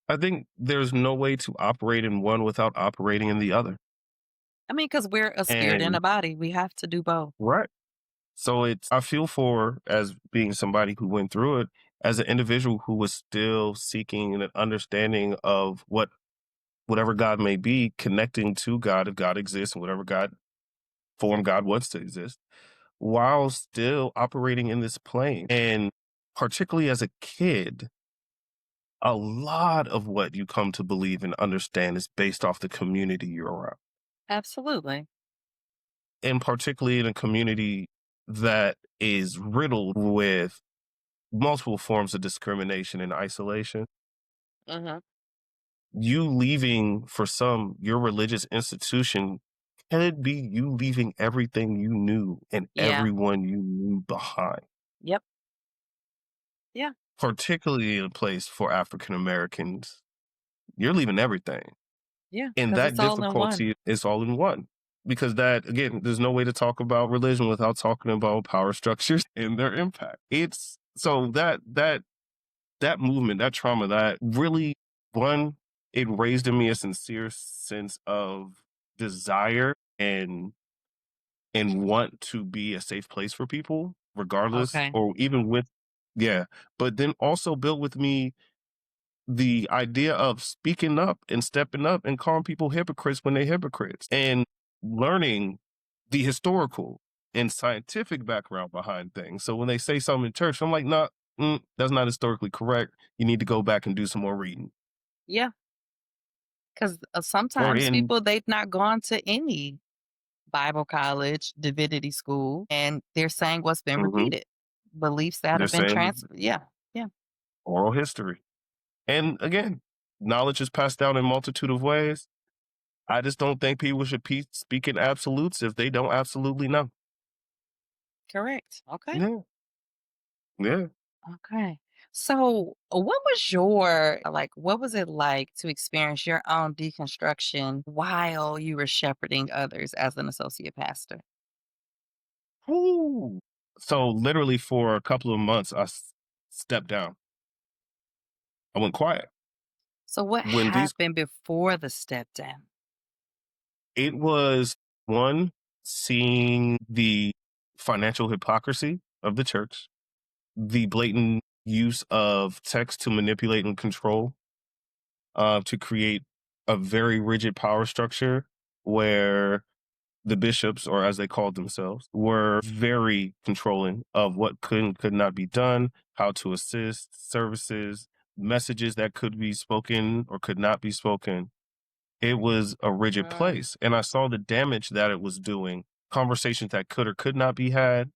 I think there's no way to operate in one without operating in the other. I mean, because we're a spirit and And a body. We have to do both. right. So I feel for, as being somebody who went through it, as an individual who was still seeking an understanding of whatever God may be, connecting to God if God exists and whatever God form God wants to exist, while still operating in this plane. And particularly as a kid, a lot of what you come to believe and understand is based off the community you're around. Absolutely. And particularly in a community that is riddled with multiple forms of discrimination and isolation. Mhm. You leaving for some your religious institution could be you leaving everything you knew and Yeah. everyone you knew behind, Yep. Yeah. particularly in a place for African Americans. You're leaving everything. Yeah. And Because that it's all in one. difficulty is all in one. Because that, again, there's no way to talk about religion without talking about power structures and their impact. It's so that movement, that trauma, that really, one, it raised in me a sincere sense of desire and want to be a safe place for people, regardless, Okay. or even with, yeah. But then also built with me the idea of speaking up and stepping up and calling people hypocrites when they're hypocrites and learning the historical and scientific background behind things. So when they say something in church, I'm like, nah, that's not historically correct. You need to go back and do some more reading. Yeah. Because Or sometimes in, people, they've not gone to any Bible college, divinity school, and they're saying what's been mhm, repeated. Beliefs that they're have been saying transferred. Yeah. Yeah. oral history. And again, knowledge is passed down in multitude of ways. I just don't think people should speak in absolutes if they don't absolutely know. Correct. Okay. Yeah, yeah. Okay. So, what was your what was it like to experience your own deconstruction while you were shepherding others as an associate pastor? Ooh. So literally for a couple of months, stepped down. I went quiet. So, what When these, happened before the step down? it was one, seeing the financial hypocrisy of the church, the blatant use of text to manipulate and control, to create a very rigid power structure where the bishops, or as they called themselves, were very controlling of what could and could not be done, how to assist, services, messages that could be spoken or could not be spoken. It was a rigid Mm, place. And I saw the damage that it was doing, conversations that could or could not be had,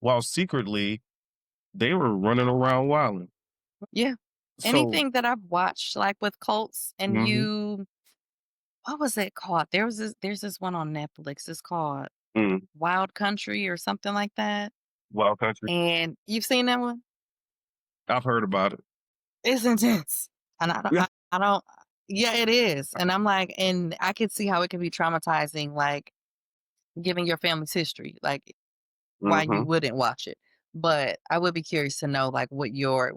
while secretly they were running around wilding. yeah. So, Anything that I've watched, like with cults, and mhm, what was it called? There's this one on Netflix. It's called mm, Wild Country or something like that. wild country. And you've seen that one? I've heard about it. It's intense. And Yeah. I don't, yeah, it is. And I'm like, and I could see how it can be traumatizing, like giving your family's history, like why you Hmm. wouldn't watch it. But I would be curious to know like what your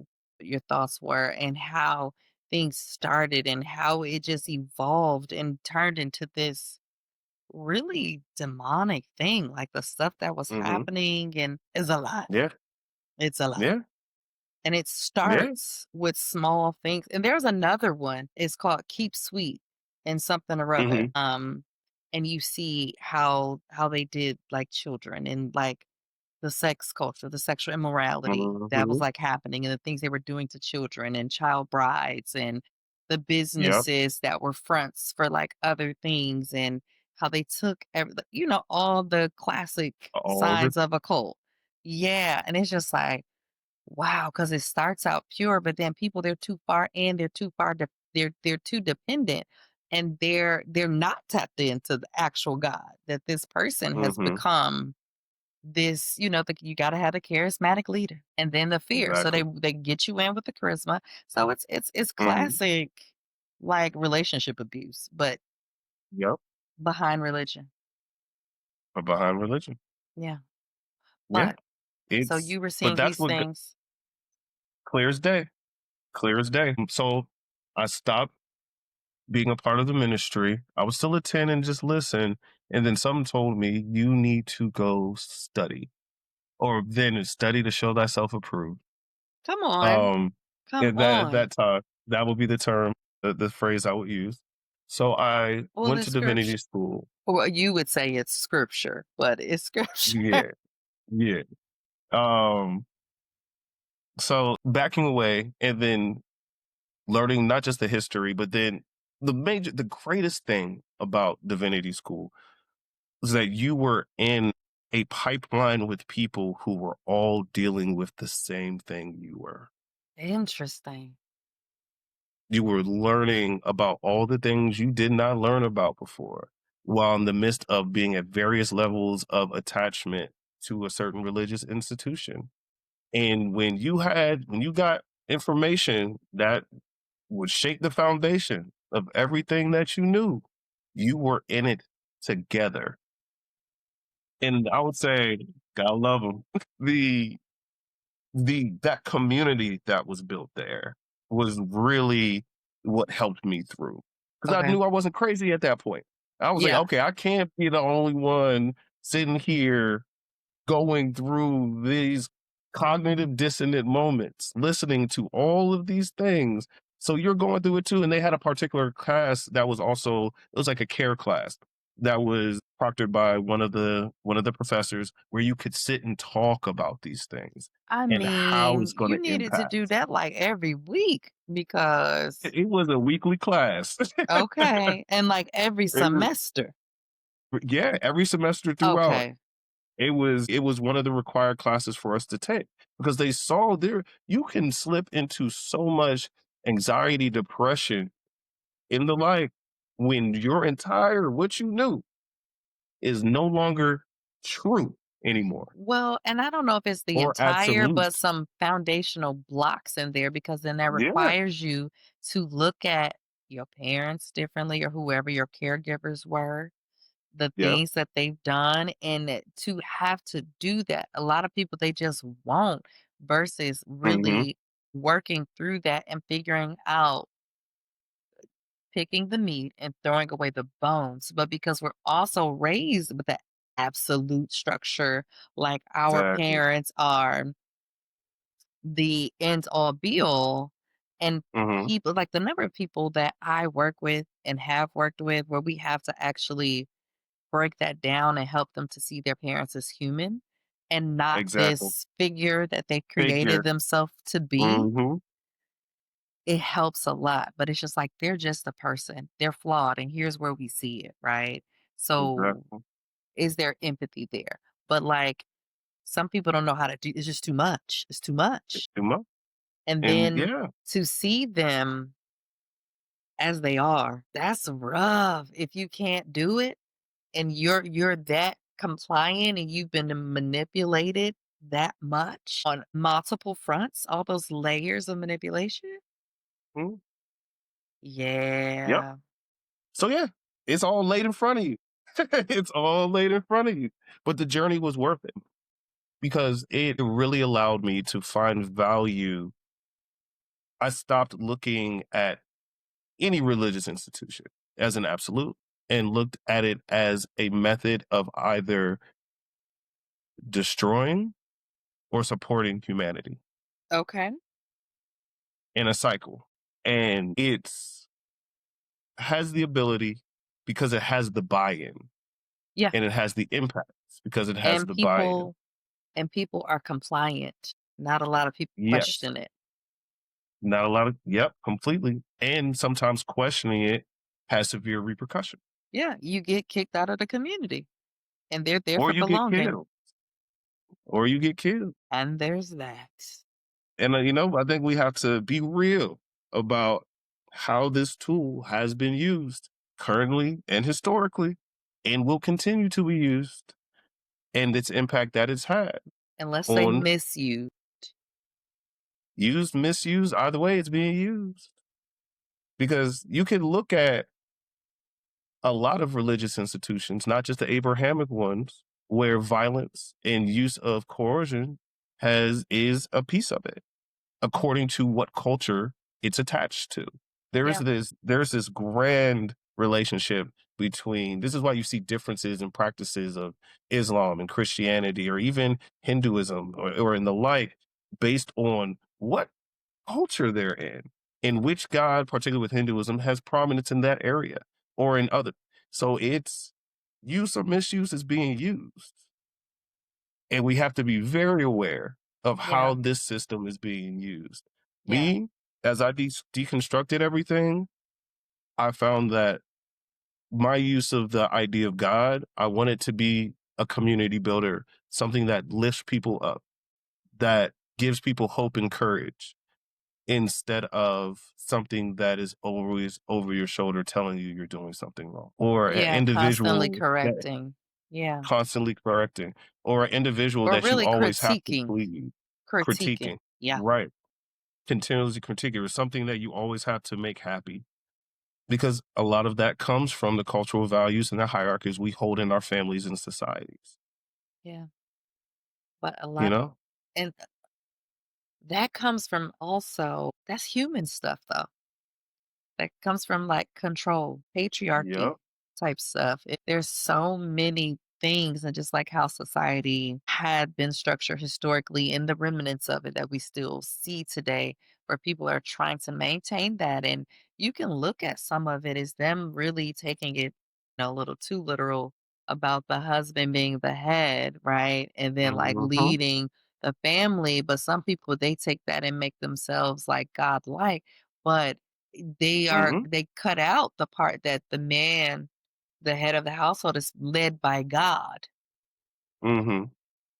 thoughts were and how things started and how it just evolved and turned into this really demonic thing. Like the stuff that was Hmm. happening and is a lot. Yeah. It's a lot. Yeah. And it Yeah. starts with small things. And there's another one. It's called Keep Sweet and something or other. Hmm. And you see how they did like children and like the sex culture, the sexual immorality that was Hmm. like happening and the things they were doing to children and child brides and the Yep. businesses that were fronts for like other things and how they took all the classic All of it. signs of a cult. Yeah. And it's just like, wow, because it starts out pure, but then people they're too far in, they're too far they're too dependent and they're not tapped into the actual God that this person has Hmm. become this, you gotta have a charismatic leader and then the fear. So Exactly. they get you in with the charisma. So it's Hmm. classic like relationship abuse, but Yep. behind religion. But behind religion. Yeah. Yeah. But so It's you were but seeing that's these what things. clear as day. Clear as day. So I stopped being a part of the ministry. I would still attend and just listen. And then someone told me, you need to go study, or then study to show thyself approved. Come on. Um, Come and that at on. that time, that would be the term, the phrase I would use. So I Well, went it's to scripture. divinity school. Well, you would say it's scripture, but it's scripture. Yeah, yeah. Um, so backing away and then learning not just the history, but then the greatest thing about divinity school is that you were in a pipeline with people who were all dealing with the same thing you were. Interesting. You were learning about all the things you did not learn about before, while in the midst of being at various levels of attachment to a certain religious institution. And when you got information that would shake the foundation of everything that you knew, you were in it together. And I would say, God love them. the that community that was built there was really what helped me through, because I Okay. knew I wasn't crazy at that point. I was like, Yeah. okay, I can't be the only one sitting here going through these cognitive dissonant moments, listening to all of these things. So you're going through it too. And they had a particular class that was also, it was like a care class that was proctored by one of the professors, where you could sit and talk about these things I and how mean, it's going you to needed to impact. do that like every week because It was a weekly class. okay, and like every It was- semester. yeah, every semester throughout. Okay. It was one of the required classes for us to take, because they saw there you can slip into so much anxiety, depression, in the life, when your entire what you knew is no longer true anymore, Well, and I don't know if it's the or entire, but absolute. some foundational blocks in there because then that Yeah. requires you to look at your parents differently or whoever your caregivers were, the Yep. things that they've done, and to have to do that. A lot of people, they just won't versus Hmm. really working through that and figuring out picking the meat and throwing away the bones. But because we're also raised with that absolute structure, like our Exactly. parents are the end all be all, and Hmm. people like the number of people that I work with and have worked with where we have to actually break that down and help them to see their parents as human and not Exactly. this figure that they created Figure. themselves to be. Hmm. It helps a lot, but it's just like they're just a person. They're flawed, and here's where we see it, right? So, Exactly. is there empathy there? But like some people don't know how to do it's just too much. It's too It's much. too much. And And then yeah. to see them as they are, that's rough. If you can't do it and you're that compliant and you've been manipulated that much on multiple fronts, all those layers of manipulation. Mhm. Yep. Yeah. So yeah, it's all laid in front of you. It's all laid in front of you. But the journey was worth it, because it really allowed me to find value. I stopped looking at any religious institution as an absolute, and looked at it as a method of either destroying or supporting humanity Okay. in a cycle. And it's has the ability, because it has the buy-in, Yeah. and it has the impact because it has And the buy-in. people are compliant. Not a lot of people Yes. question it. Not a lot of, yep, completely. And sometimes questioning it has severe repercussion. Yeah, you get kicked out of the community and they're there Or for you get belonging. killed. Or you get killed. And there's that. And I think we have to be real about how this tool has been used currently and historically, and will continue to be used, and its impact that it's had Unless they on miss you. used, misused, either way it's being used. Because you can look at a lot of religious institutions, not just the Abrahamic ones, where violence and use of coercion has is a piece of it, according to what culture it's attached to. Yeah. There's this grand relationship between this is why you see differences in practices of Islam and Christianity or even Hinduism or in the like based on what culture they're in which God, particularly with Hinduism, has prominence in that area or in other. So it's use or misuse is being used. And we have to be very aware of Yeah. how this system is being used. Yeah. Me, as I deconstructed everything, I found that my use of the idea of God, I want it to be a community builder, something that lifts people up, that gives people hope and courage instead of something that is always over your shoulder telling you you're doing something wrong or an Yeah, constantly individual that correcting. Yeah. constantly correcting or an individual Or that you really always have to critiquing. please Critiquing. critiquing, Yeah. right, continuously critiquing or something that you always have to make happy because a lot of that comes from the cultural values and the hierarchies we hold in our families and societies, Yeah. But a you lot know. and that comes from also that's human stuff though. That comes from, like, control, patriarchy Yep. type stuff. There's so many things and just like how society had been structured historically and the remnants of it that we still see today, where people are trying to maintain that, and you can look at some of it as them really taking it, a little too literal about the husband being the head, right? And then, like, Mhm. leading the family, but some people, they take that and make themselves, like, godlike, but Mhm. they cut out the part that the man, the head of the household, is led by God, Mhm.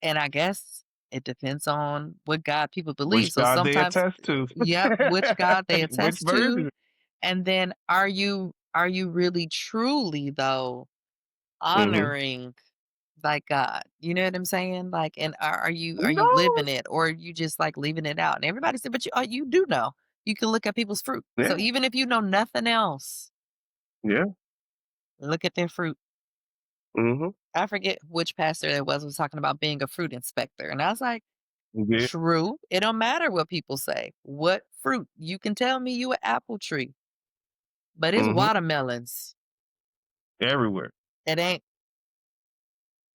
and I guess it depends on what God people believe. Which So God they sometimes attest to. yep, which God they Which attest to, version. and then are you really truly though Mhm. honoring like God? You know what I'm saying? Like, and are you No. living it or are you just like leaving it out? And everybody said, but you do know. You can look at people's fruit. So Yeah. even if you know nothing else, Yeah. look at their fruit. Mhm. I forget which pastor it was talking about being a fruit inspector, and I was like, Yeah. "True. It don't matter what people say. What fruit? You can tell me you an apple tree, but it's Mhm. watermelons. Everywhere. It ain't."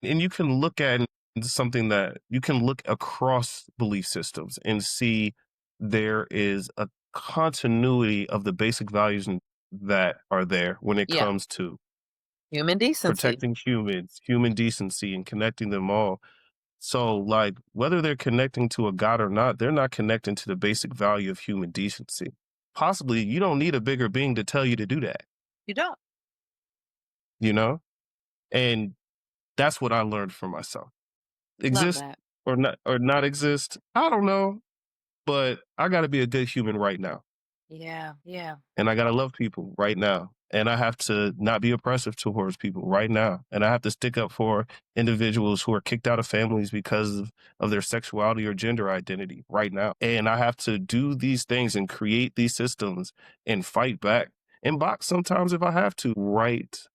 And you can look at something that you can look across belief systems and see there is a continuity of the basic values that are there when it Yeah, comes to human decency. protecting humans, human decency, and connecting them all. So, like, whether they're connecting to a God or not, they're not connecting to the basic value of human decency. Possibly, you don't need a bigger being to tell you to do that, You don't you know? And that's what I learned for myself. love Exist that. or not exist, I don't know, but I gotta be a good human right now. Yeah, yeah, And I gotta love people right now. And I have to not be oppressive towards people right now. And I have to stick up for individuals who are kicked out of families because of their sexuality or gender identity right now. And I have to do these things and create these systems and fight back and box sometimes if I have to right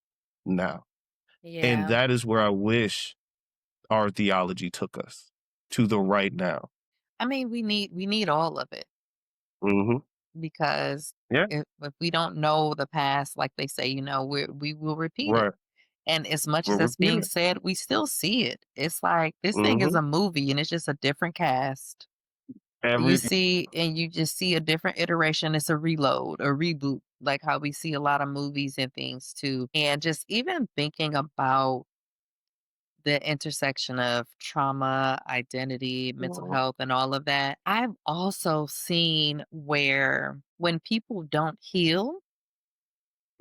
now. And yeah. that is where I wish our theology took us to the right now. I mean, we need all of it Hmm. because Yeah. if we don't know the past, like they say, we will repeat it. Right. And as much We'll as that's repeat being it. said, we still see it. It's like this thing is Hmm. a movie and it's just a different cast. You Every see, and you just see a different iteration. It's a reload, a reboot, like how we see a lot of movies and things too. And just even thinking about the intersection of trauma, identity, mental health, and all of that, I've also seen where when people don't heal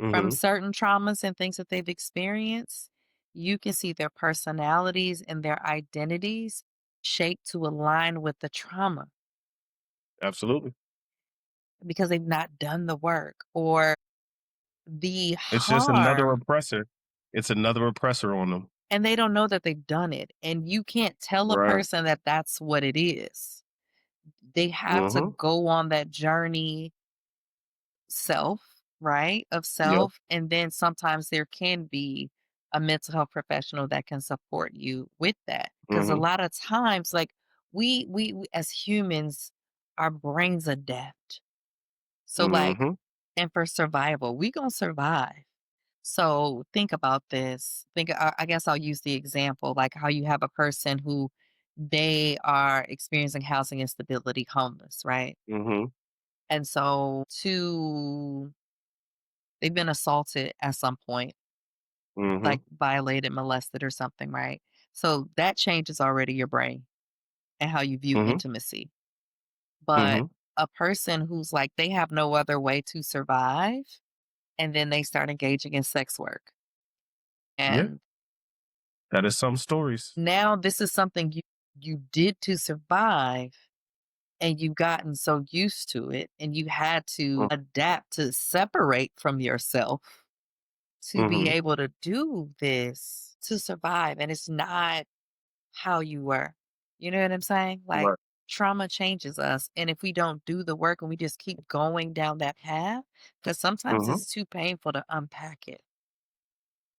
from hmm certain traumas and things that they've experienced, you can see their personalities and their identities shaped to align with the trauma absolutely. because they've not done the work or the It's just another harm oppressor. It's another oppressor on them. and they don't know that they've done it. And you can't tell a Right. person that that's what it is. They have to Mhm. go on that journey self, right? Of Yep. self. And then sometimes there can be a mental health professional that can support you with that. Because a Mhm. lot of times, like we as humans, our brains adapt. So like Mhm. and for survival. We gonna survive. So think about this. I guess I'll use the example like how you have a person who they are experiencing housing instability, homeless, right? Mm-hmm. And so they've been assaulted at some point, Mm-hmm. like violated, molested or something, right? So that changes already your brain and how you view Mm-hmm. intimacy. But Mm-hmm. a person who's like they have no other way to survive and then they start engaging in sex work. Yeah. And That is some stories. now this is something you did to survive and you've gotten so used to it and you had to adapt to separate from yourself to be Mm-hmm. able to do this to survive and it's not how you were. You know what I'm saying? Like Right. trauma changes us and if we don't do the work and we just keep going down that path cuz sometimes Mm-hmm. it's too painful to unpack it.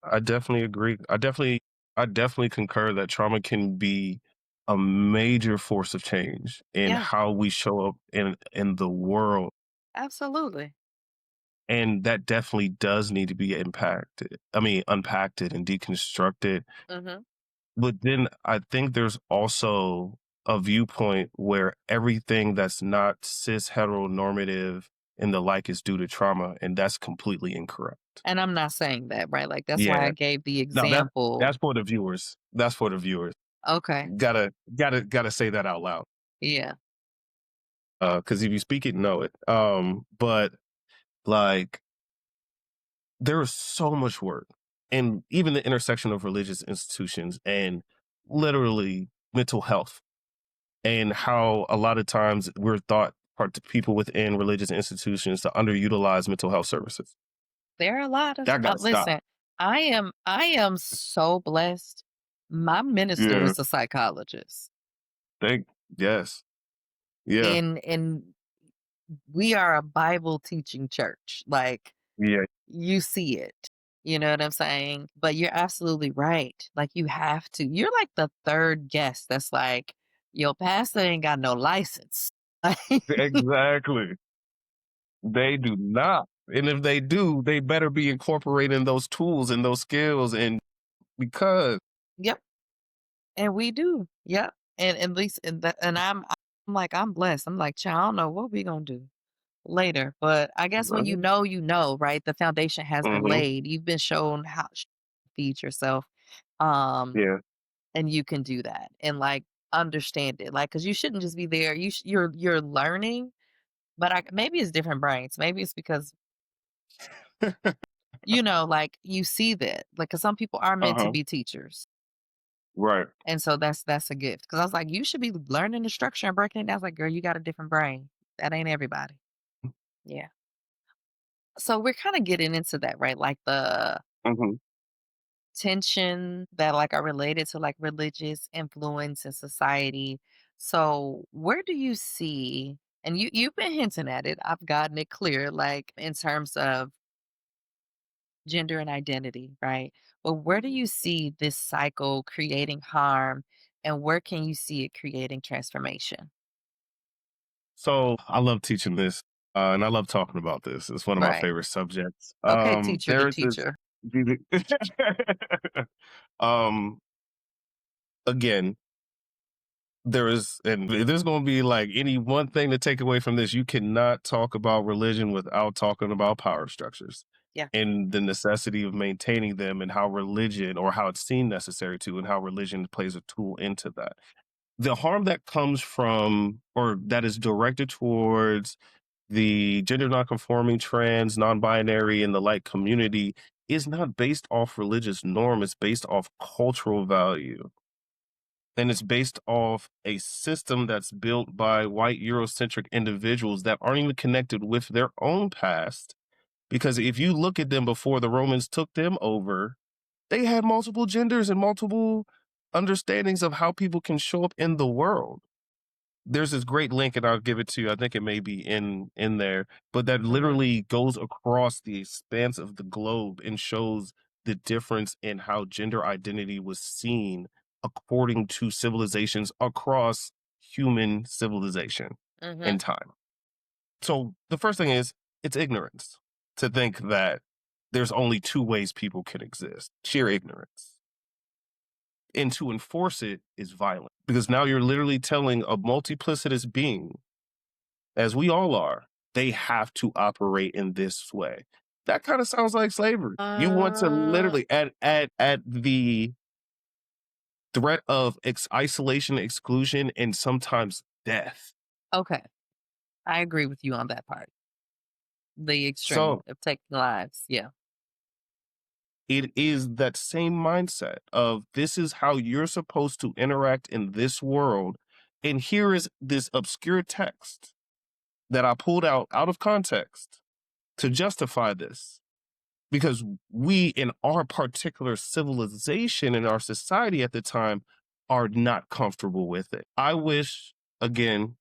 I definitely agree. I definitely concur that trauma can be a major force of change in Yeah, how we show up in the world. absolutely. And that definitely does need to be impacted. I mean, unpacked it and deconstructed. Mhm. But then I think there's also a viewpoint where everything that's not cis heteronormative and the like is due to trauma, and that's completely incorrect. And I'm not saying that, right? Like that's why I Yeah. gave the No, example. that's for the viewers. That's for the viewers. Okay. Gotta say that out loud. Yeah. Because if you speak it, know it. But like there is so much work, and even the intersection of religious institutions and literally mental health, and how a lot of times we're thought part to people within religious institutions to underutilize mental health services. There are a lot of That got to stop. listen, I am so blessed. My minister Yeah. is a psychologist. Thank. Yes. Yeah. And we are a Bible teaching church. Like Yeah. you see it. You know what I'm saying? But you're absolutely right. Like you have to. You're like the third guest that's like, your pastor ain't got no license. Exactly. They do not. And if they do, they better be incorporating those tools and those skills. And because, Yep. And we do. Yep. And at least and I'm like, I'm blessed. I'm like, child, I don't know what we gonna do later. But I guess when you know, right? The foundation has been hmm laid. You've been shown how to feed yourself. Um, yeah, and you can do that and like understand it. Like, cause you shouldn't just be there. You're learning, but maybe it's different brains. Maybe it's because, like you see that. Like, cause some people are meant to uh-huh, be teachers. right. And so that's a gift. Cause I was like, you should be learning the structure and breaking it down. I was like, girl, you got a different brain. That ain't everybody. Yeah. So we're kind of getting into that, right? Like the hmm tension that like are related to like religious influence in society. So where do you see, and you've been hinting at it, I've gotten it clear, like in terms of gender and identity, right? But where do you see this cycle creating harm and where can you see it creating transformation? So I love teaching this, and I love talking about this. It's one of my Right. favorite subjects. Okay, teacher to There's this, teacher. um, again, and there's going to be like any one thing to take away from this. You cannot talk about religion without talking about power structures Yeah. and the necessity of maintaining them, and how religion, or how it's seen necessary to, and how religion plays a tool into that. The harm that comes from, or that is directed towards the gender nonconforming, trans, non-binary, and the like community, is not based off religious norm. It's based off cultural value. And it's based off a system that's built by white Eurocentric individuals that aren't even connected with their own past. Because if you look at them before the Romans took them over, they had multiple genders and multiple understandings of how people can show up in the world. There's this great link, and I'll give it to you. I think it may be in there, but that Hmm. literally goes across the expanse of the globe and shows the difference in how gender identity was seen according to civilizations across human civilization Hmm. and time. So the first thing is, it's ignorance. to think that there's only two ways people can exist: sheer ignorance. And to enforce it is violent because now you're literally telling a multiplicitous being, as we all are, they have to operate in this way. That kind of sounds like slavery. You want to Uh, literally at the threat of isolation, exclusion, and sometimes death. okay. I agree with you on that part. The extreme So of taking lives. Yeah. it is that same mindset of this is how you're supposed to interact in this world. And here is this obscure text that I pulled out of context to justify this. Because we, in our particular civilization in our society at the time, are not comfortable with it. I wish, again,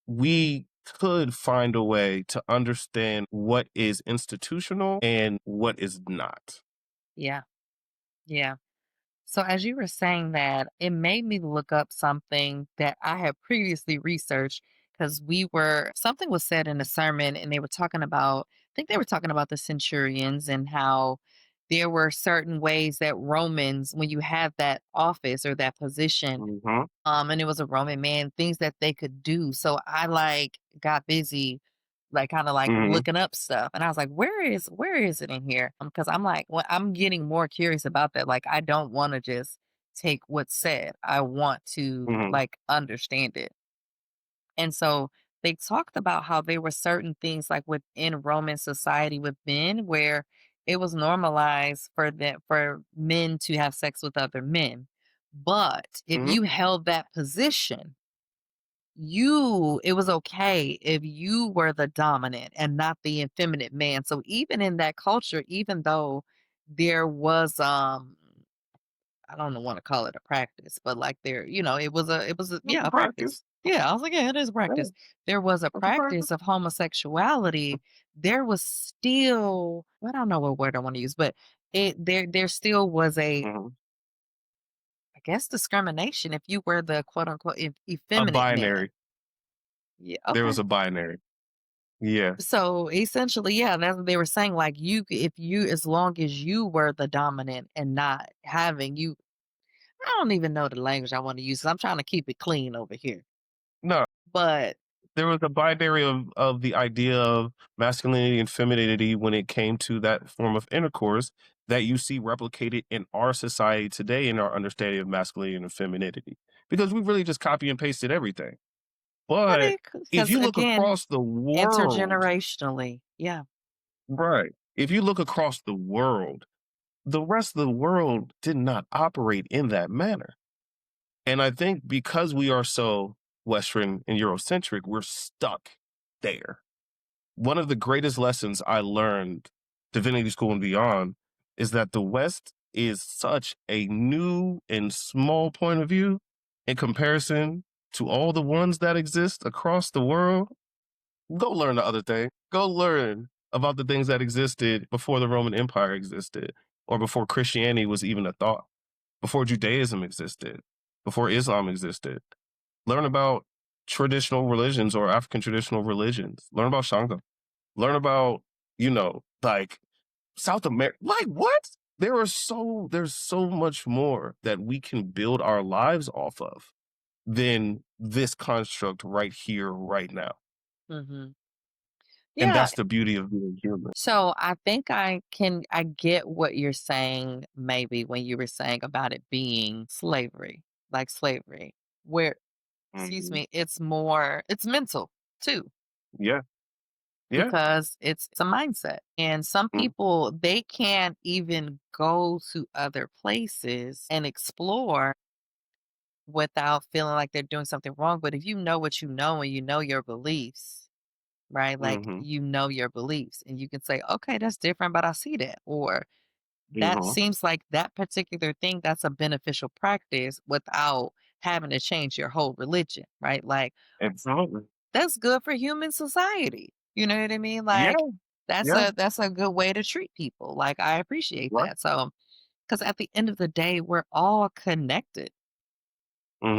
we could find a way to understand what is institutional and what is not. Yeah. Yeah. So as you were saying that, it made me look up something that I had previously researched because something was said in a sermon and they were talking about, I think they were talking about the centurions and how there were certain ways that Romans, when you have that office or that position, Mhm, and it was a Roman man, things that they could do. So I like got busy, like kind of like mhm, looking up stuff, and I was like, where is it in here? Because I'm like, well, I'm getting more curious about that. Like, I don't want to just take what's said. I want to mhm, like understand it. And so they talked about how there were certain things like within Roman society with men where it was normalized for men to have sex with other men. But if mhm. you held that position, it was okay if you were the dominant and not the effeminate man. So even in that culture, even though there was I don't want to call it a practice, but like it was a That's yeah, a a practice. practice. Yeah, I was like, yeah, it is a Yeah, practice. There was a that's a practice. practice of homosexuality. There was still, I don't know what word I want to use, but there still was a, Mhm. I guess, discrimination if you were the quote unquote A effeminate man. binary. Yeah, There okay. was a binary. Yeah. So essentially, yeah, that's what they were saying. Like if you, as long as you were the dominant and not having you, I don't even know the language I want to use. 'Cause I'm trying to keep it clean over here. No, But there was a binary of the idea of masculinity and femininity when it came to that form of intercourse that you see replicated in our society today in our understanding of masculinity and femininity. Because we really just copy and pasted everything. But if because you look again, across the world, intergenerationally, yeah. right? If you look across the rest of the world did not operate in that manner. And I think because we are so Western and Eurocentric, we're stuck there. One of the greatest lessons I learned, divinity school and beyond, is that the West is such a new and small point of view in comparison to all the ones that exist across the world. Go learn the other thing. Go learn about the things that existed before the Roman Empire existed, or before Christianity was even a thought, before Judaism existed, before Islam existed. Learn about traditional religions or African traditional religions. Learn about Shango. Learn about, like South America. Like what? There's so much more that we can build our lives off of than this construct right here, right now. Hmm. And Yeah. that's the beauty of being human. So I think I get what you're saying, maybe when you were saying about it being slavery, like slavery, where, excuse Mhm. me, it's mental too, Yeah. Yeah. because it's a mindset. And some Mm. people, they can't even go to other places and explore without feeling like they're doing something wrong. But if you know what you know and you know your beliefs, right? Like Mhm. you know your beliefs and you can say, okay, that's different, but I see that. Or that Mhm. seems like that particular thing, that's a beneficial practice without having to change your whole religion, right? Like Absolutely. that's good for human society. You know what I mean? Yeah. Like that's Yeah. a good way to treat people. Like I appreciate Right. that. So, because at the end of the day, we're all connected.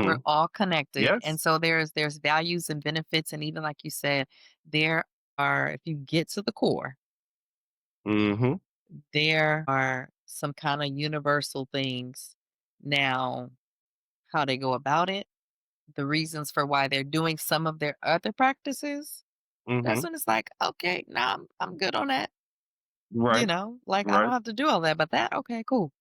We're Mhm. all connected. And Yes. so there's values and benefits. And even like you said, there are, if you get to the core, Mhm. There are some kind of universal things. Now, how they go about it, the reasons for why they're doing some of their other practices, that's Mhm. when it's like, okay, nah, I'm good on that. Right. Like I don't Right. have to do all that, but that, okay, cool.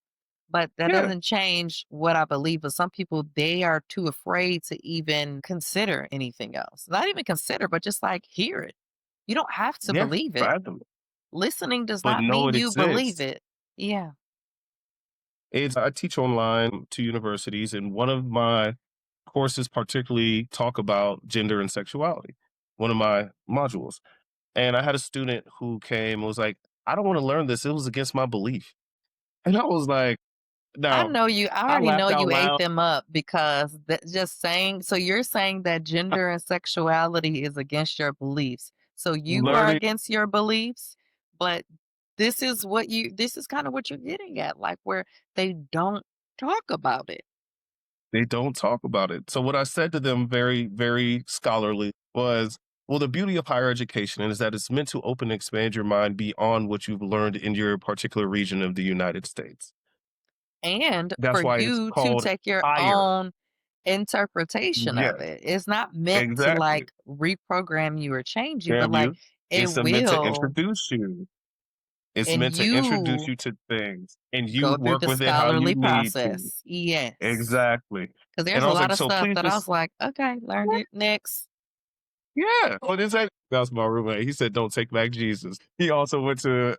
But that Yeah. doesn't change what I believe. But some people, they are too afraid to even consider anything else. Not even consider, but just like hear it. You don't have to Yeah. believe it. Fathom it. Listening does But not know mean it you believe exists. it. Yeah. It's I teach online to universities, and one of my courses particularly talk about gender and sexuality, one of my modules. And I had a student who came and was like, "I don't wanna learn this. It was against my belief." And I was like, now, I I already know laughed out you ate loud, them up because that just saying, so you're saying that gender and sexuality is against your beliefs. So you are learning against your beliefs, but this is kind of what you're getting at, like where they don't talk about it. they don't talk about it. So what I said to them very, very scholarly was, well, the beauty of higher education is that it's meant to open and expand your mind beyond what you've learned in your particular region of the United States. And That's for why it's you to called take your higher. own interpretation of Yes, it. It's not meant to exactly. like reprogram you or change you, but Damn like you. it It's meant to will. introduce you. It's And meant to introduce you you to things, and you go through work the with it how you scholarly need to. process. Yes. Exactly. Because And there's I a was lot like, of so stuff please that I was just like, "Okay, learned it, next." yeah. What is that? That's my roommate. He said, "Don't take back Jesus." He also went to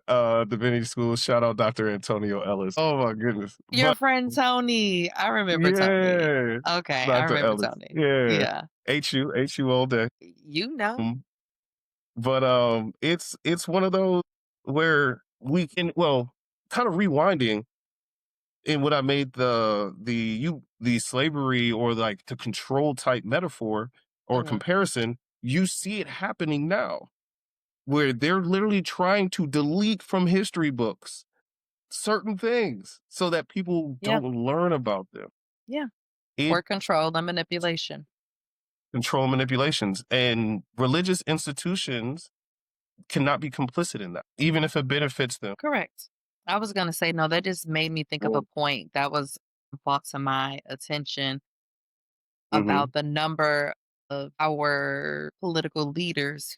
divinity school. Shout out Dr. Antonio Ellis. Oh my goodness. Your But friend Tony. I remember Tony. yeah, Okay, I Dr. remember Ellis. Tony. Yeah. Yeah. HU all day. You know. Mm. But it's one of those where we can kind of rewinding in what I made the slavery or like the control type metaphor or Mhm. comparison, you see it happening now where they're literally trying to delete from history books certain things so that people Yeah, don't learn about them. yeah. It For control and manipulation. control manipulations and religious institutions cannot be complicit in that, even if it benefits them. Correct. I was gonna say, no, that just made me think of a point that was brought to my attention Mm-hmm. about the number of our political leaders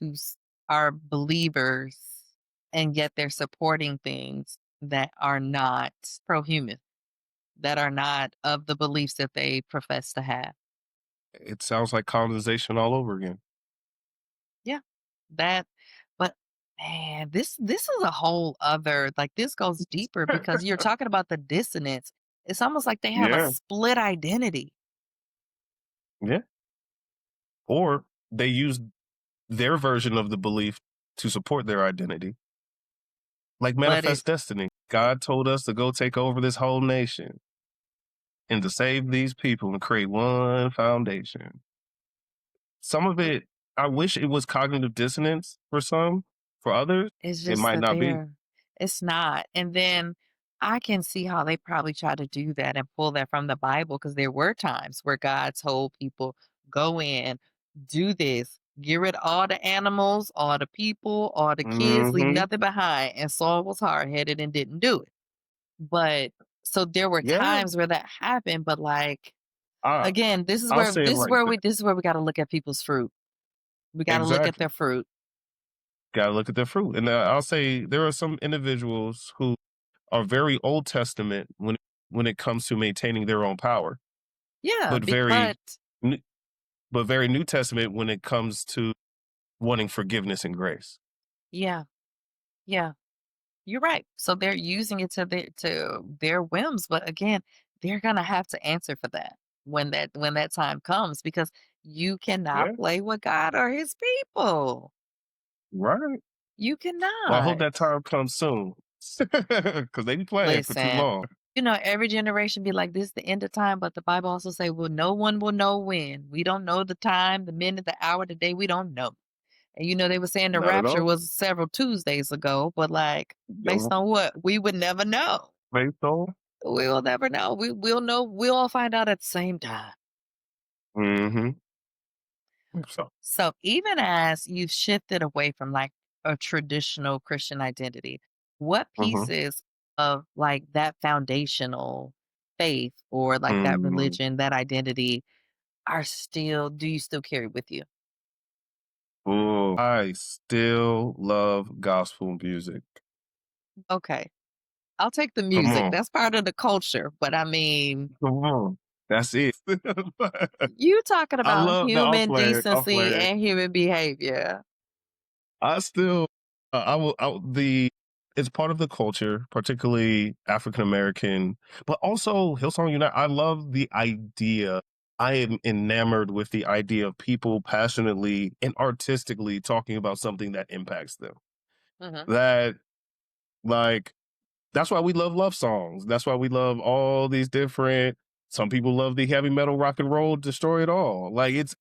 are believers and yet they're supporting things that are not pro-human, that are not of the beliefs that they profess to have. It sounds like colonization all over again. Yeah. That but man, this is a whole other, like, this goes deeper because you're talking about the dissonance. It's almost like they have a Yeah, split identity. yeah. Or they use their version of the belief to support their identity. Like But it manifest destiny. God told us to go take over this whole nation and to save these people and create one foundation. Some of it, I wish it was cognitive dissonance for some. For others, It's it just might that not be. it's not. And then I can see how they probably try to do that and pull that from the Bible because there were times where God told people, go in, do this, get rid of all the animals, all the people, all the kids, leave Hmm. nothing behind. And Saul was hard headed and didn't do it. But so there were Yeah. times where that happened, but like I, again, I'll say it like this. this is where we gotta look at people's fruit. We gotta look at Exactly. their fruit. Got to look at their fruit. And I'll say there are some individuals who are very Old Testament when it comes to maintaining their own power, Yeah, but very but N- but very New Testament when it comes to wanting forgiveness and grace. yeah, yeah. You're right. So they're using it to their whims, but again, they're gonna have to answer for that when that time comes because you cannot Yeah, play with God or his people. right. You Well, I hope cannot. that time comes soon because they be playing for too Listen, long. every generation be like, this the end of time, but the Bible also say, well, no one will know when. We don't know the time, the minute, the hour, the day, we don't know. And they were saying the Not at rapture all. was several Tuesdays ago, but like based No, on what? We would never know. based on. We'll never know. We'll know. We'll all find out at the same time. Mm-hmm. So So even as you've shifted away from like a traditional Christian identity, what Mhm. pieces of like that foundational faith or like that Mm. religion, that identity do you still carry with you? Ooh, I still love gospel music. Okay. I'll take the Come music. on. That's part of the culture. But I mean, Come on. That's it. you talking I about love no, I'm human playing, I'm decency playing. and human behavior. I still, the it's part of the culture, particularly African American, but also Hillsong United. I love the idea. I am enamored with the idea of people passionately and artistically talking about something that impacts them. Mhm. That, like, that's why we love songs. That's why we love all these different. Some people love the heavy metal rock and roll, destroy it all. Like it's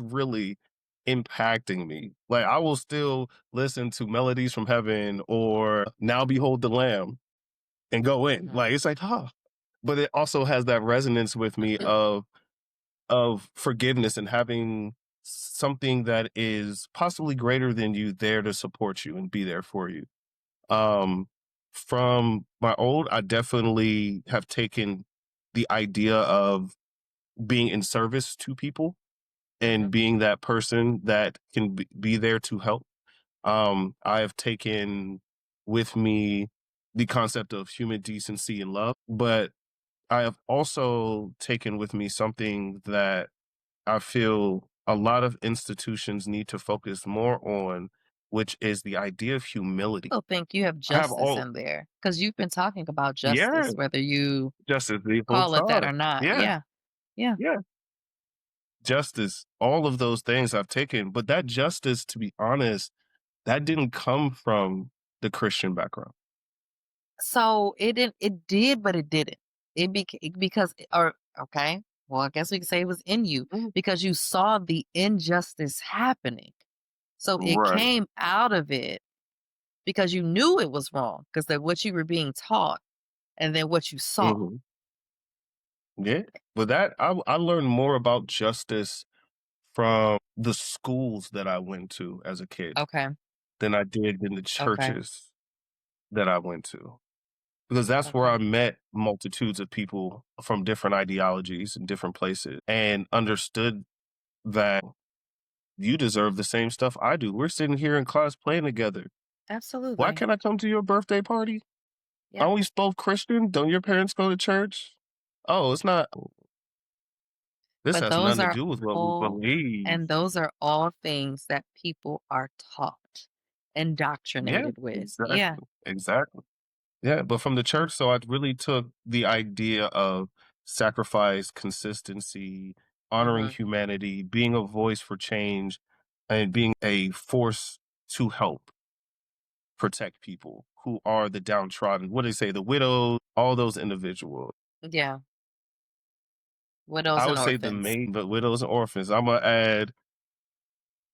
really impacting me. Like I will still listen to Melodies from Heaven or Now Behold the Lamb and go in. Mhm. Like it's like, huh. But it also has that resonance with me of forgiveness and having something that is possibly greater than you there to support you and be there for you. Um, from my old, I definitely have taken the idea of being in service to people and Mhm. being that person that can be there to help. I have taken with me the concept of human decency and love, but I have also taken with me something that I feel a lot of institutions need to focus more on, which is the idea of humility. Still think you have I have justice all, in there because you've been talking about yeah, justice, whether you justice the whole call it that time. or not. Yeah, Yeah. Yeah. yeah. Justice, all of those things I've taken, but that justice, to be honest, that didn't come from the Christian background. So it did, but it didn't. Because or okay. Well, I guess we could say it was in you Mm. because you saw the injustice happening. So it Right. came out of it because you knew it was wrong because that what you were being taught and then what you saw. Mhm. Yeah. But that I learned more about justice from the schools that I went to as a kid Okay. than I did in the Okay. churches that I went to. Because that's where Okay. I met multitudes of people from different ideologies and different places and understood that you deserve the same stuff I do. We're sitting here in class playing together. Why Absolutely. can't I come to your birthday party? Yeah. Aren't we both Christian? Don't your parents go to church? Oh, it's not. This But has those nothing to are do with what we all believe. and those are all things that people are taught, Yeah, indoctrinated with. Yeah. exactly. Exactly. Yeah, but from the church, so I really took the idea of sacrifice, consistency, honoring Mhm. humanity, being a voice for change, and being a force to help protect people who are the downtrodden. What do they say? The widows, all those individuals. Yeah. I Widows and would say the orphans. main, but widows and orphans. I'm gonna add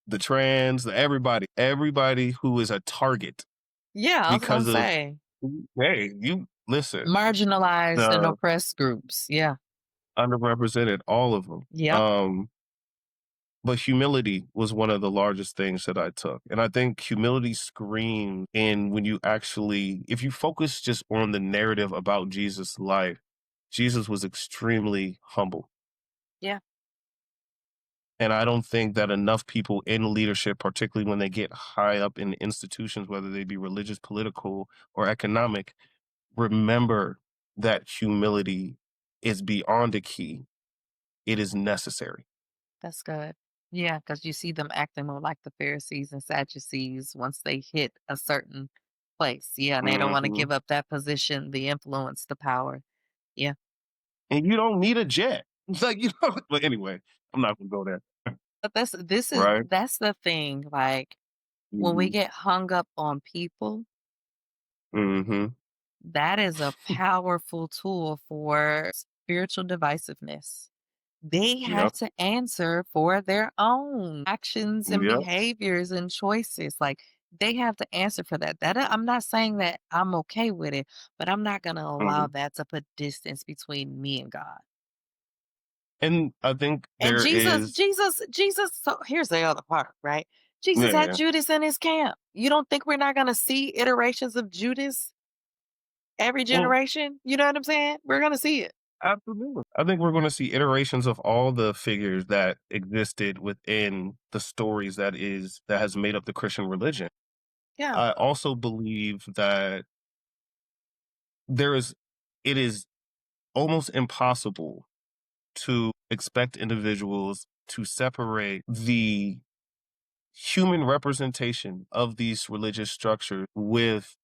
the trans, the everybody who is a target Yeah, I was gonna because of. say Hey, you listen. marginalized and The oppressed groups. Yeah. underrepresented, all of them. Yep. But humility was one of the largest things that I took. And I think humility screams in when you actually, if you focus just on the narrative about Jesus' life, Jesus was extremely humble. Yeah. And I don't think that enough people in leadership, particularly when they get high up in institutions, whether they be religious, political, or economic, remember that humility is beyond a key. It is necessary. That's good. Yeah, because you see them acting more like the Pharisees and Sadducees once they hit a certain place. Yeah, and they don't wanna Mhm. give up that position, the influence, the power. Yeah. And you don't need a jet. It's like, but anyway, I'm not gonna go there. But Right? that's the thing, like, when we Mhm. get hung up on people, Mhm. that is a powerful tool for spiritual divisiveness. They have Yep. to answer for their own actions and Yep. behaviors and choices. Like they have to answer for that. I'm not saying that I'm okay with it, but I'm not going to allow Mhm. that to put distance between me and God. And I think And there is. Jesus. So here's the other part, right? Jesus had Yeah. Judas in his camp. You don't think we're not gonna see iterations of Judas every Well, generation? You know what I'm saying? We're gonna see it. absolutely. I think we're going to see iterations of all the figures that existed within the stories that has made up the Christian religion. Yeah. I also believe that there is it is almost impossible to expect individuals to separate the human representation of these religious structures with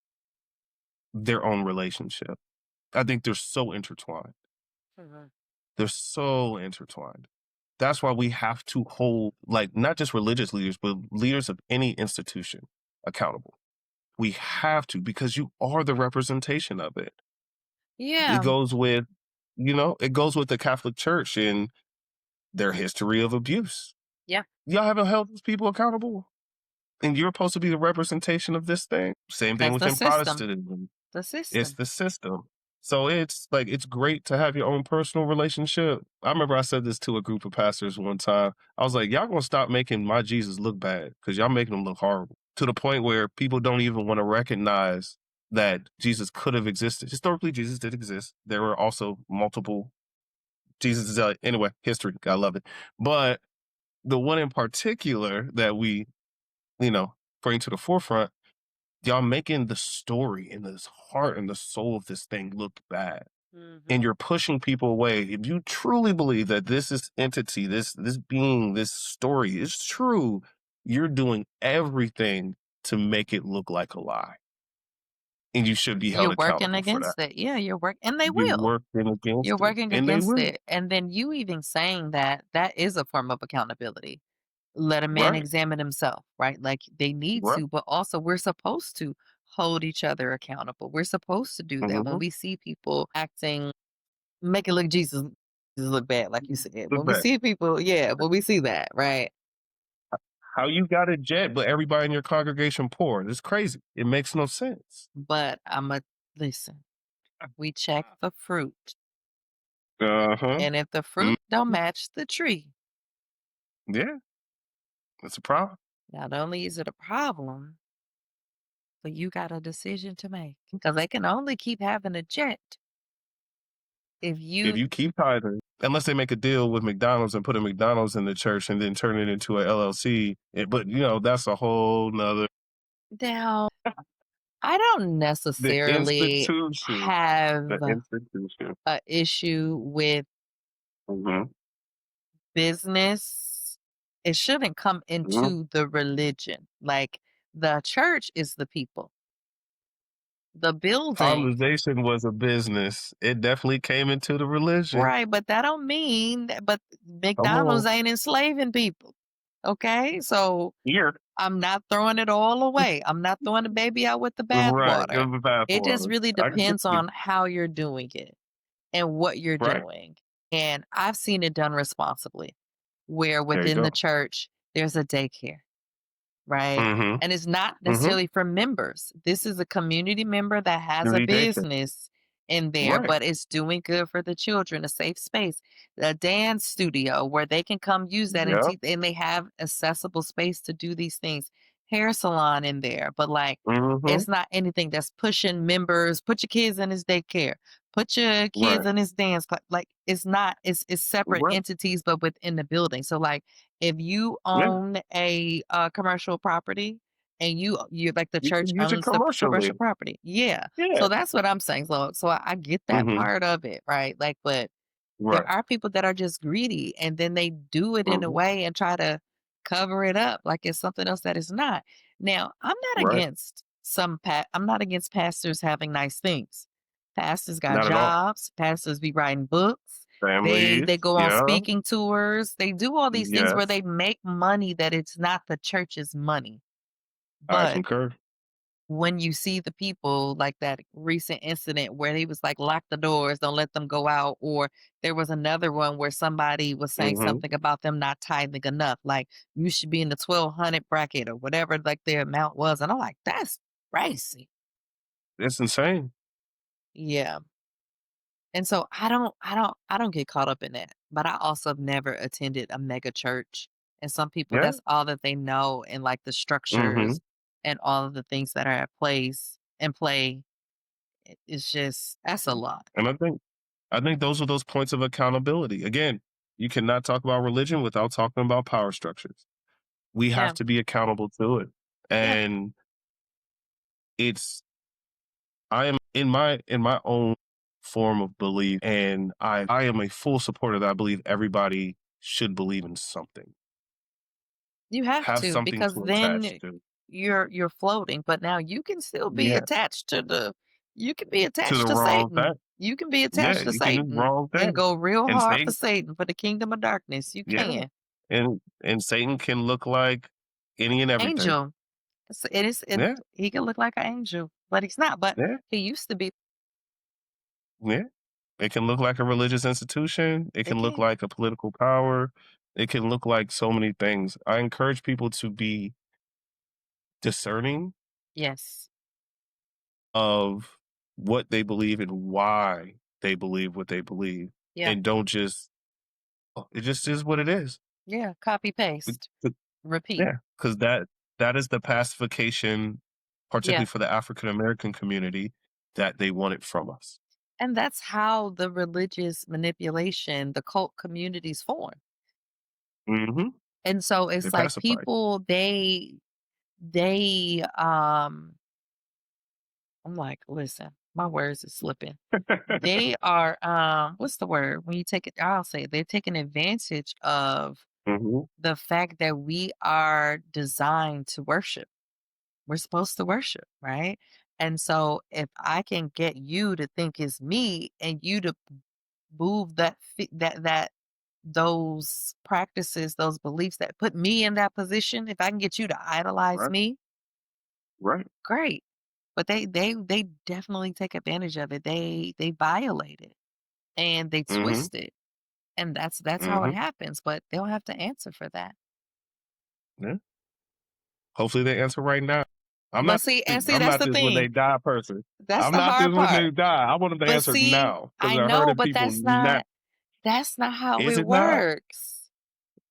their own relationship. I think they're so intertwined. Mhm. They're so intertwined. That's why we have to hold, like, not just religious leaders, but leaders of any institution accountable. We have to, because you are the representation of it. It Yeah. goes with, it goes with the Catholic Church and their history of abuse. Yeah. Y'all haven't held these people accountable. And you're supposed to be the representation of this thing. Same thing That's the within system. Protestantism. The It's system. the system. So it's like it's great to have your own personal relationship. I remember I said this to a group of pastors one time. I was like, y'all gonna stop making my Jesus look bad because y'all making him look horrible to the point where people don't even want to recognize that Jesus could have existed. Historically, Jesus did exist. There were also multiple Jesus. Anyway, history. I love it. But the one in particular that we, you know, bring to the forefront, y'all making the story and the heart and the soul of this thing look bad. And Mhm. you're pushing people away. If you truly believe that this is entity, this being, this story is true, you're doing everything to make it look like a lie. And you should be held You're working accountable for that. against it. Yeah, you're work and they You're will. working You're against it. working And they against will. it. And then you even saying that, that is a form of accountability. Let a man Right. examine himself, right? Like they need Right. to, but also we're supposed to hold each other accountable. We're supposed to do that when Mm-hmm. we see people acting, make it look Jesus look bad, like you said. Look When we back. see people, yeah, when we see that, right? How you got a jet, but everybody in your congregation poor? It's crazy. It makes no sense. But I'm a listen. We check the fruit, Uh-huh. and if the Mm, fruit don't match the tree, yeah, that's a problem. not only is it a problem, but you got a decision to make because they can only keep having a jet if If you you keep tithing, unless they make a deal with McDonald's and put a McDonald's in the church and then turn it into a LLC, but that's a whole nother now. I don't the necessarily institution, have the institution. a issue with Hmm. business. It shouldn't come Hmm. into the religion. Like the church is the people. The building, Colonization was a business. It definitely came into the religion. right? But that don't mean that. But Come McDonald's on, ain't enslaving people. Okay, so here, I'm not throwing it all away. I'm not throwing the baby out with the right? bathwater. Give the It just bathwater. really I get depends you. on how you're doing it and what you're Right. doing. And I've seen it done responsibly, where There you within the go. church, there's a daycare, right? Mm-hmm. And it's not Mm-hmm. necessarily for members. This is a community member that has a Community daycare. business in there, Right. but it's doing good for the children, a safe space, a dance studio where they can come use that and Yeah. teach, and they have accessible space to do these things. Hair salon in there, but like Mm-hmm. it's not anything that's pushing members. Put your kids in his daycare. Put your kids Right. in his dance class. Like it's not. It's separate Right. entities, but within the building. So like if you Yeah. own a commercial property and you like the You church can use it owns the commercial commercially. property. Yeah. Yeah. So that's what I'm saying. So I get that Mhm. part of it, right? Like, but there Right. are people that are just greedy and then they do it in a Mhm. way and try to cover it up like it's something else that is not. Now, Right. I'm not against pastors having nice things. Pastors got Not at all. jobs, pastors be writing books. They Families. go on Yeah. speaking tours. They do all these things where Yes. they make money that it's not the church's money. I But concur. when you see the people like that recent incident where he was like, lock the doors, don't let them go out, or there was another one where somebody was saying Mhm. something about them not tithing enough, like you should be in the 1200 bracket or whatever like their amount was. And I'm like, that's crazy. It's insane. Yeah. And so I don't get caught up in that. But I also have never attended a mega church And some people, Yeah. that's all that they know, and like the Hmm. structures and all of the things that are at place and play. It's just, that's a lot. And I think those are those points of accountability. Again, you cannot talk about religion without talking about power structures. We have Yeah. to be accountable to it. Yeah. And it's I am in my own form of belief, and I am a full supporter that I believe everybody should believe in something. You have Have to, something because to attach then to. you're floating, but now you can still be Yeah. attached to the you can be To the attached to wrong Satan. thing. You can be Yeah, attached to you can do the Satan wrong and thing. go real And hard for Satan, Satan, for the kingdom of darkness. You yeah. can. And Satan can look like any and everything. Angel. It Yeah, he can look like an angel, but he's not. But yeah, he used to be. yeah. It can look like a religious institution. It It can look can. like a political power. It can look like so many things. I encourage people to be discerning Yes. of what they believe and why they believe what they believe, Yeah. and don't just, "Oh, it just is what it is." Yeah. Copy But- paste. but- Repeat. Yeah, because that is the pacification, Yeah. particularly for the African American community, that they wanted from us. And that's how the religious manipulation, the cult communities form. Hmm. And so They it's like pacified. people, they I'm like, listen, my words is slipping. They are what's the word? When you take it, I'll say they're taking advantage of Hmm. the fact that we are designed to worship. We're supposed to worship, right? And so if I can get you to think it's me, and you to move that those practices, those beliefs that put me in that position, if I can get you to idolize Right, me, right. great. But they definitely take advantage of it. They violate it and they Hmm. twist it. And that's how it Hmm. happens, but they'll have to answer for that. Yeah. Hopefully they answer right now. I'm But not see, and see, I'm that's not the this when they thing. die person. That's I'm the not this hard when they part. die. I want them to But answer see, now because I they're know, hurting but people now. that's not how Is it it not? works.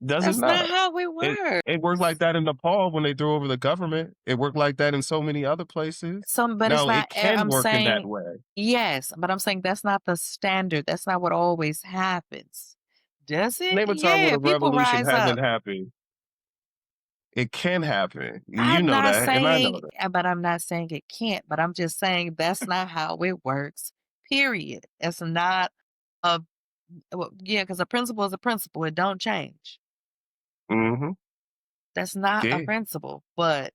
Does it That's not not? how it It worked like works. that in Nepal when they threw over the government. It worked like that in so many other places. Some, but it's Now not it can I'm work in that saying, way. yes, but I'm saying that's not the standard. That's not what always happens. Does it? Name a time when Yeah, a people revolution rise hasn't up. happened. It can happen. You I'm know not that, and I saying, know that. but I'm not saying it can't, but I'm just saying that's not how it works. Period. It's not a well, yeah, because a principle is a principle. It don't change. Mhm. That's not a Yeah, principle. But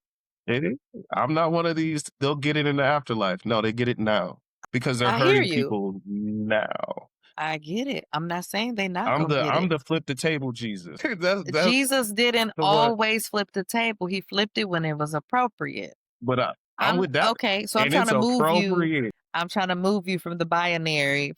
it is. I'm not one of these, they'll get it in the afterlife. No, they get it now because they're I hear hurting you. people now. I get it. I'm not saying they not I'm gonna the get I'm it. the flip the table Jesus. That's Jesus didn't the what, always flip the table. He flipped it when it was appropriate. but I'm I'm with that, okay, so and it's appropriate. I'm trying to move you from the binary,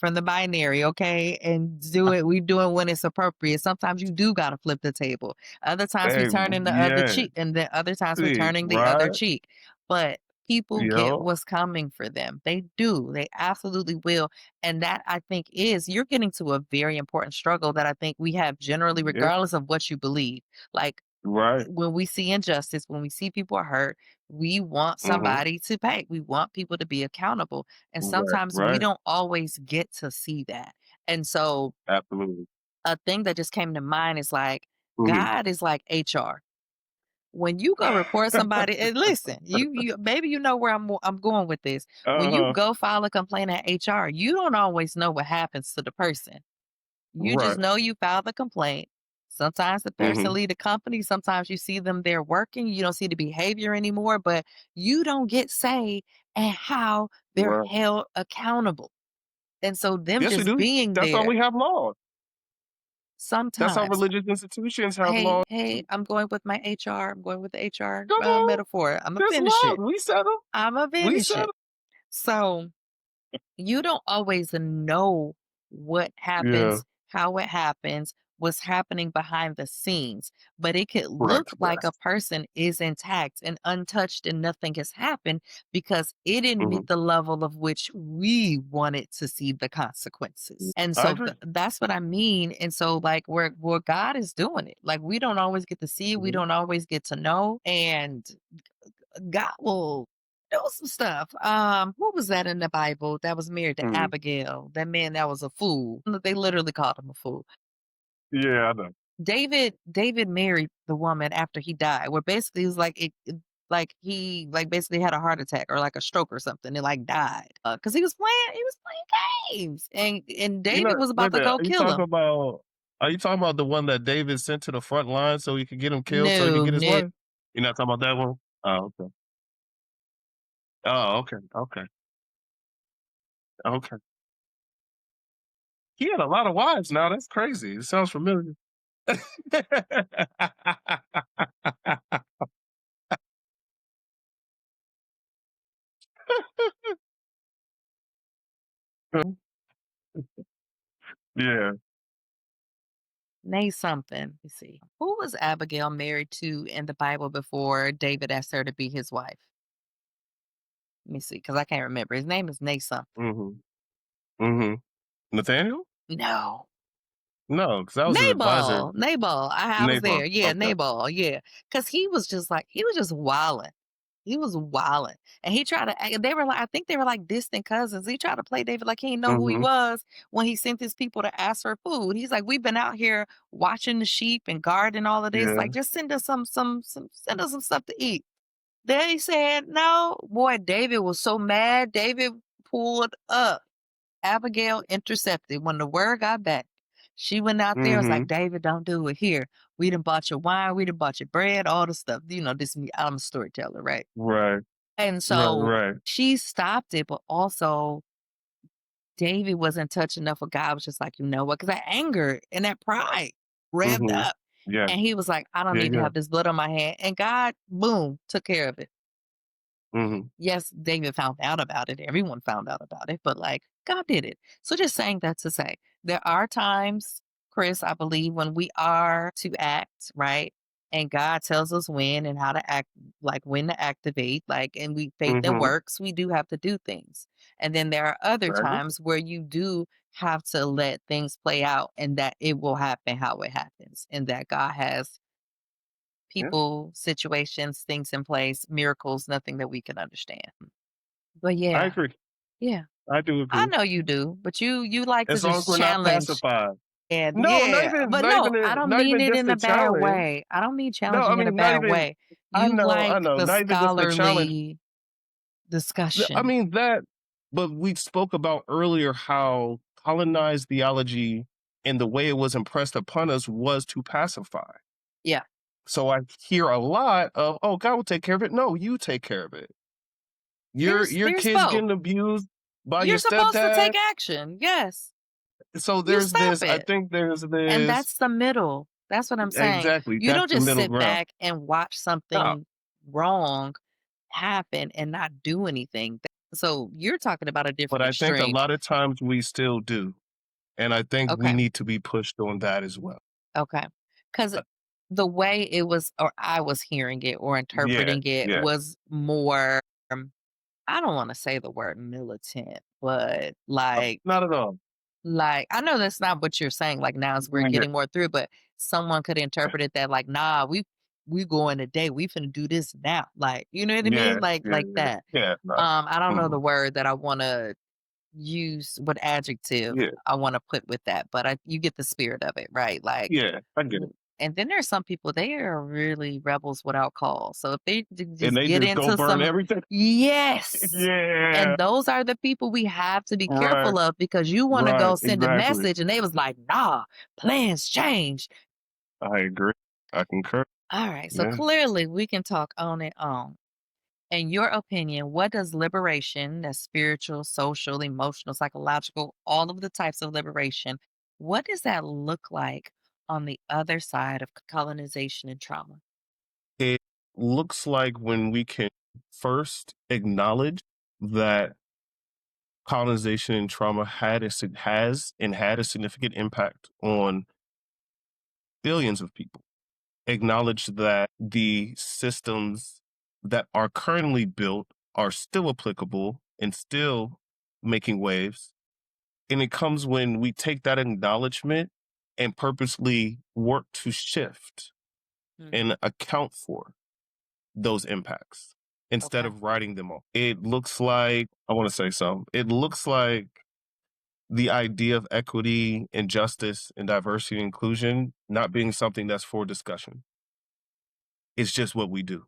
okay? And do it we do it when it's appropriate. Sometimes you do gotta flip the table. Other times we Hey, turn in the other yeah, cheek, and then other times we're see, turning the other right? cheek. But people get Yo, what's coming for them. They do. They absolutely will. And that, I think, is you're getting to a very important struggle that I think we have generally, yeah, regardless of what you believe. Like, right. when we see injustice, when we see people are hurt, we want Mhm. somebody to pay. We want people to be accountable. And Right, sometimes we right. don't always get to see that. And so Absolutely. a thing that just came to mind is like, Mhm. God is like HR. When you go report somebody, and listen, you maybe you know where I'm going with this. When you Uh-huh. go file a complaint at HR, you don't always know what happens to the person. You just Right. know you filed the complaint. Sometimes the person Mhm. leave the company. Sometimes you see them there working. You don't see the behavior anymore, but you don't get say and how they're Right. held accountable. And so them Yes, we just do. being That's why there we have laws. That's how sometimes. religious institutions have Hey, laws. hey, I'm going with my HR. I'm going with the HR Come on. metaphor. I'm gonna There's finish laws. it. We set them. I'm gonna We finish set it. 'em. So you don't always know what Yeah. happens, how it happens, what's happening behind the scenes, but it could look Correct. like a Yes. person is intact and untouched and nothing has happened because it didn't Hmm. meet the level of which we wanted to see the consequences. And I so agree. that's what I mean. And so, like, where God is doing it, like, we don't always get to see it, we Hmm. don't always get to know. And God will do some stuff. What was that in the Bible that was married to Hmm. Abigail? That man that was a fool. They literally called him a fool. Yeah, I know. David married the woman after he died, where basically it was like like he like basically had a heart attack or like a stroke or something and like died. Because he was playing games. And You David know, was wait about a to minute. go kill him. Are you talking about the one that David sent to the front line so he could get him killed so he could No, get his no. wife? You're not talking about that one? Oh, okay. Oh, okay. Okay. Okay. He had a lot of wives now. That's crazy. It sounds familiar. Yeah. Nay something. Let me see. Who was Abigail married to in the Bible before David asked her to be his wife? Let me see, because I can't remember. His name is Nay something. Mhm. Mhm. Nathaniel? No. No, because that was his advisor, Nabal. I was Nabal. there. Yeah, Okay. Nabal. Yeah, because he was just wilding. He was wilding, and he tried to. They were like, I think they were like distant cousins. He tried to play David like he didn't know who he Mhm. was when he sent his people to ask for food. He's like, we've been out here watching the sheep and guarding all of this. Yeah. Like, just send us send us some stuff to eat. They said no. Boy, David was so mad. David pulled up. Abigail intercepted when the word got back. She went out there, was like, Mhm. David, don't do it here. We done bought your wine, we done bought your bread, all the stuff. You know, this me, I'm a storyteller, right? Right. And Right, so right. she stopped it, but also David wasn't touch enough of God was just like, you know what? Because that anger and that pride revved Mhm. up. Yeah. And he was like, I don't Yeah, need to yeah. have this blood on my hand. And God, boom, took care of it. Mhm. Yes, David found out about it. Everyone found out about it, but like God did it. So just saying that to say there are times, Chris, I believe when we are to act, right? And God tells us when and how to act, like when to activate, like, and we faith and Mhm. works, we do have to do things. And then there are other I agree. times where you do have to let things play out and that it will happen how it happens and that God has Yeah. people, situations, things in place, miracles, nothing that we can understand. But I yeah, agree. yeah. I do I agree. know you do, but you like to As long as just we're not challenge pacified. and No, yeah, but no, I don't not mean even it just in the a bad challenge. way. I don't mean No, I challenging in a mean, not bad even way. You I like know, the not even just the challenge. scholarly I discussion. mean that, but we spoke about earlier how colonized theology and the way it was impressed upon us was to pacify. Yeah. So I hear a lot of, "Oh, God will take care of it." No, you take care of it. Your There's kids both. getting abused by your You're supposed to take stepdad. action. Yes. So You there's stop this. I it. think there's And this. that's the middle. That's what I'm saying. Exactly. You That's don't the just middle sit ground. back and watch No, something wrong happen and not do anything. So you're talking about a but different I think a extreme. lot of times we still do, and I think we Okay. need to be pushed on that as well. Okay. Because Uh, the way it was, or I was hearing it or yeah, interpreting it yeah. was more, I don't want to say the word militant, but Not at all. like, I know that's not what you're saying. Like now as we're Yeah, getting more through, but someone could interpret it that like, nah, we going today. We finna do this now. Like, you know what I yeah, mean? yeah, Like yeah. that. Yeah, no. I don't know the Mhm. word that I want to use, what adjective Yeah, I want to put with that, but you get the spirit of it, right? Like, yeah, I get it. and then there's some people they are really rebels without cause. So if they And just they get just go into burn some, everything. yes, Yeah, and those are the people we have to be right, careful of because you want to right, go send a exactly. message, and they was like, nah, plans change. I agree. I concur. All right, so Yeah. clearly we can talk on and on. In your opinion, what does liberation, that's spiritual, social, emotional, psychological, all of the types of liberation, what does that look like on the other side of colonization and trauma? It looks like when we can first acknowledge that colonization and trauma has and had a significant impact on billions of people. Acknowledge that the systems that are currently built are still applicable and still making waves. And it comes when we take that acknowledgement and purposely work to shift Mhm. and account for those impacts instead Okay. of writing them off. It looks like, I want to say something. It looks like the idea of equity and justice and diversity and inclusion not being something that's for discussion. It's just what we do.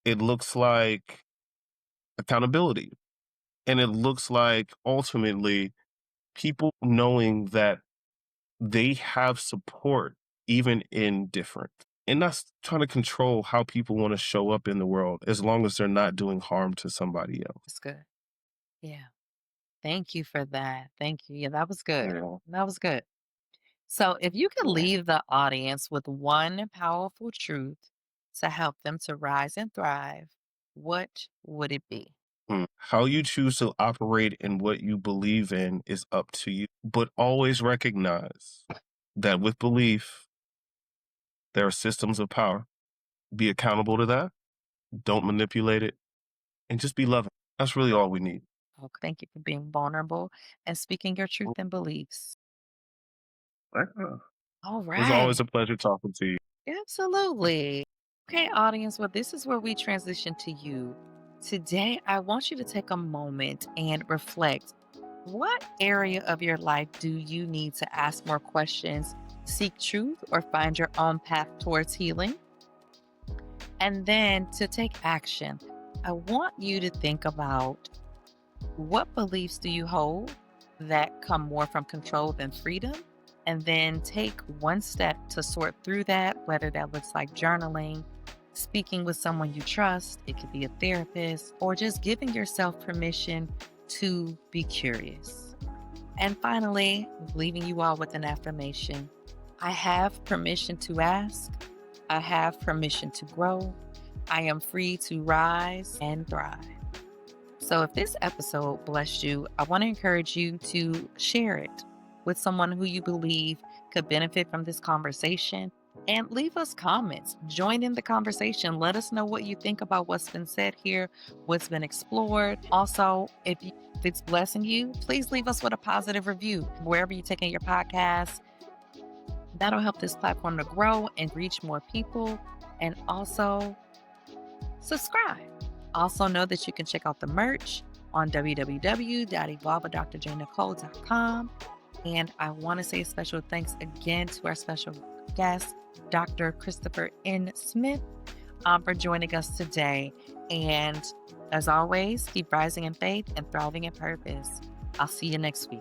It looks like accountability. And it looks like ultimately people knowing that they have support even in different. And that's trying to control how people want to show up in the world as long as they're not doing harm to somebody else. That's good. Yeah. Thank you for that. Thank you. Yeah, that was good. Yeah. That was good. So, if you could Yeah. leave the audience with one powerful truth to help them to rise and thrive, what would it be? How you choose to operate and what you believe in is up to you. But always recognize that with belief, there are systems of power. Be accountable to that. Don't manipulate it. And just be loving. That's really all we need. Oh, thank you for being vulnerable and speaking your truth and beliefs. Yeah. All It was always right. a pleasure talking to you. Absolutely. Okay, audience. Well, this is where we transition to you. Today, I want you to take a moment and reflect. What area of your life do you need to ask more questions, seek truth, or find your own path towards healing? And then to take action, I want you to think about what beliefs do you hold that come more from control than freedom? And then take one step to sort through that, whether that looks like journaling, speaking with someone you trust, it could be a therapist, or just giving yourself permission to be curious. And finally, leaving you all with an affirmation. I have permission to ask. I have permission to grow. I am free to rise and thrive. So, if this episode blessed you, I want to encourage you to share it with someone who you believe could benefit from this conversation and leave us comments. Join in the conversation. Let us know what you think about what's been said here, what's been explored. Also, if it's blessing you, please leave us with a positive review wherever you're taking your podcast. That'll help this platform to grow and reach more people. And also, subscribe. Also, know that you can check out the merch on www.evolveadrjnicole.com. And I want to say a special thanks again to our special guest, Dr. Christopher N. Smith, for joining us today. And as always, keep rising in faith and thriving in purpose. I'll see you next week.